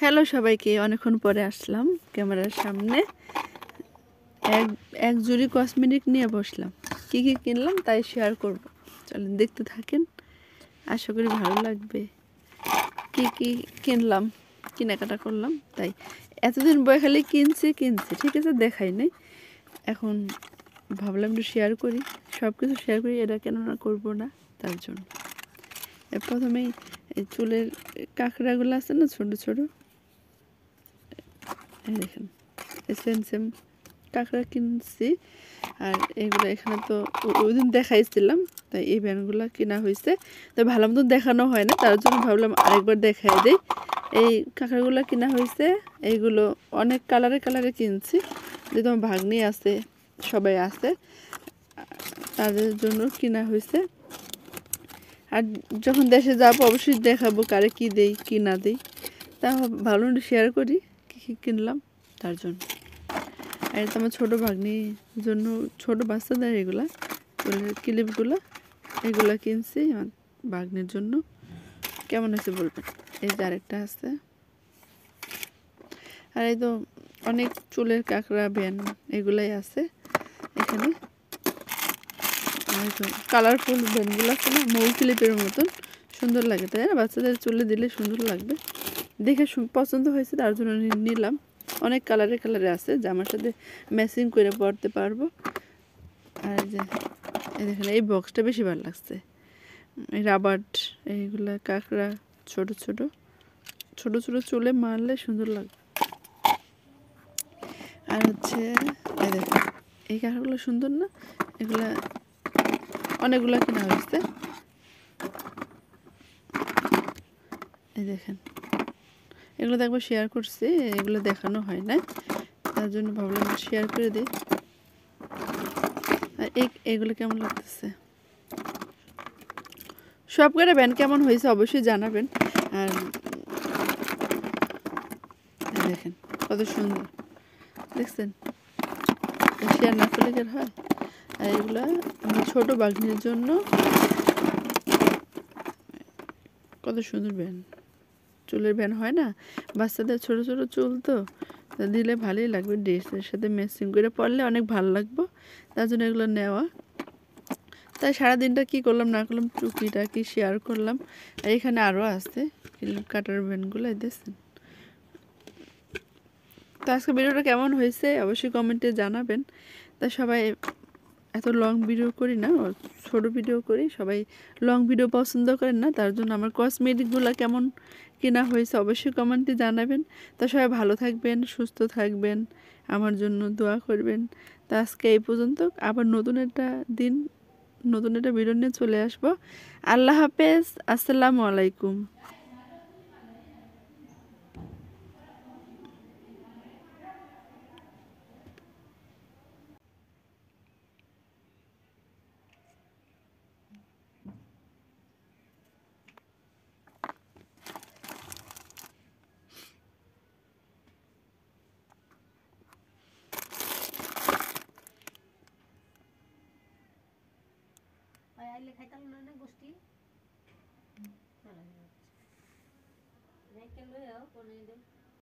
Hello সবাইকে, অনেকক্ষণ পরে আসলাম ক্যামেরার সামনে। এক জুড়ি কসমেটিক নিয়ে বসলাম। কি কি কিনলাম তাই শেয়ার করব, চলেন দেখতে থাকেন, আশা করি ভালো লাগবে। কি কি কিনলাম, কেনাকাটা করলাম, তাই এতদিন বয়ে খালি কিনছি ঠিক আছে, দেখাই নাই। এখন ভাবলাম একটু শেয়ার করি, সব কিছু শেয়ার করি, এটা কেন না করবো না, তার জন্য। প্রথমেই এই চুলের কাঁকড়াগুলো আছে না, ছোটো ছোটো, দেখেন সেম কাঁকড়া কিনছি। আর এগুলো এখানে তো ওই দিন দেখাইছিলাম, তাই এই ব্যান্ডগুলো কেনা হয়েছে। তো ভালো মতো দেখানো হয় না, তার জন্য ভাবলাম আরেকবার দেখাই দিই। এই কাঁকড়াগুলো কেনা হয়েছে, এইগুলো অনেক কালারে কিনছি। যেহেতু আমার ভাগ্নি আছে, সবাই আছে, তাদের জন্য কেনা হয়েছে। আর যখন দেশে যাবো অবশ্যই দেখাবো কারে কী দেই কী না দিই, তা ভালো শেয়ার করি কী কী কিনলাম, তার জন্য। আর এটা আমার ছোটো ভাগ্নির জন্য, ছোটো বাচ্চাদের এগুলা চুলের ক্লিপগুলো, এগুলো কিনছি আমার ভাগ্নির জন্য। কেমন আছে বলবেন। এই যে আরেকটা আছে। আর এই তো অনেক চুলের কাঁকড়া ব্যান এগুলাই আছে এখানে। তো কালারফুল ব্যানগুলো আছে না, মৌ ক্লিপের মতন সুন্দর লাগে, তাই না? বাচ্চাদের চুলে দিলে সুন্দর লাগবে। দেখে পছন্দ হয়েছে, তার জন্য নিলাম। অনেক কালারে আছে, জামার সাথে ম্যাচিং করে পরতে পারবো। আর যে এই দেখেন, এই বক্সটা বেশি ভালো লাগছে। এই রাবার, এইগুলা কাঁকড়া ছোট ছোট চুলে মারলে সুন্দর লাগবে। আর হচ্ছে এই দেখেন, এই কাঁকড়াগুলো সুন্দর না? এগুলা অনেকগুলো কেনা হয়েছে। এই দেখেন, এগুলো তো একবার শেয়ার করছি, এগুলো দেখানো হয় না, তার জন্য ভাবলাম শেয়ার করে দিই। আর এইগুলো কেমন লাগতেছে, সব করে ব্যান্ড কেমন হয়েছে অবশ্যই জানাবেন। আর দেখেন কত সুন্দর, দেখছেন? শেয়ার না করলে কি হয়? আর এগুলো আমার ছোটো ভাগ্নির জন্য, কত সুন্দর ব্যান্ড, চুলের ব্যান্ড হয় না, বাচ্চাদের ছোট ছোট চুল তো দিলে ভালোই লাগবে, ড্রেসের সাথে ম্যাচিং করে পরলে অনেক ভালো লাগবে, তার জন্য এগুলো নেওয়া। তাই সারাদিনটা কী করলাম না করলাম টুকিটাকি শেয়ার করলাম। আর এখানে আরও আছে ক্লিপ কাটার ব্যান্ডগুলো, দেখছেন? তো আজকে ভিডিওটা কেমন হয়েছে অবশ্যই কমেন্টে জানাবেন। তা সবাই এত লং ভিডিও করি না, ছোট ভিডিও করি, সবাই লং ভিডিও পছন্দ করেন না, তার জন্য আমার কসমেটিকগুলো কেমন কেনা হয়েছে অবশ্যই কমেন্টে জানাবেন। তা সবাই ভালো থাকবেন, সুস্থ থাকবেন, আমার জন্য দোয়া করবেন। তা আজকে এই পর্যন্ত, আবার নতুন একটা দিন নতুন একটা ভিডিও নিয়ে চলে আসবো। আল্লাহ হাফেজ, আসসালামু আলাইকুম। আইলে খাইতাম না গোষ্ঠী লইয়াও কোনে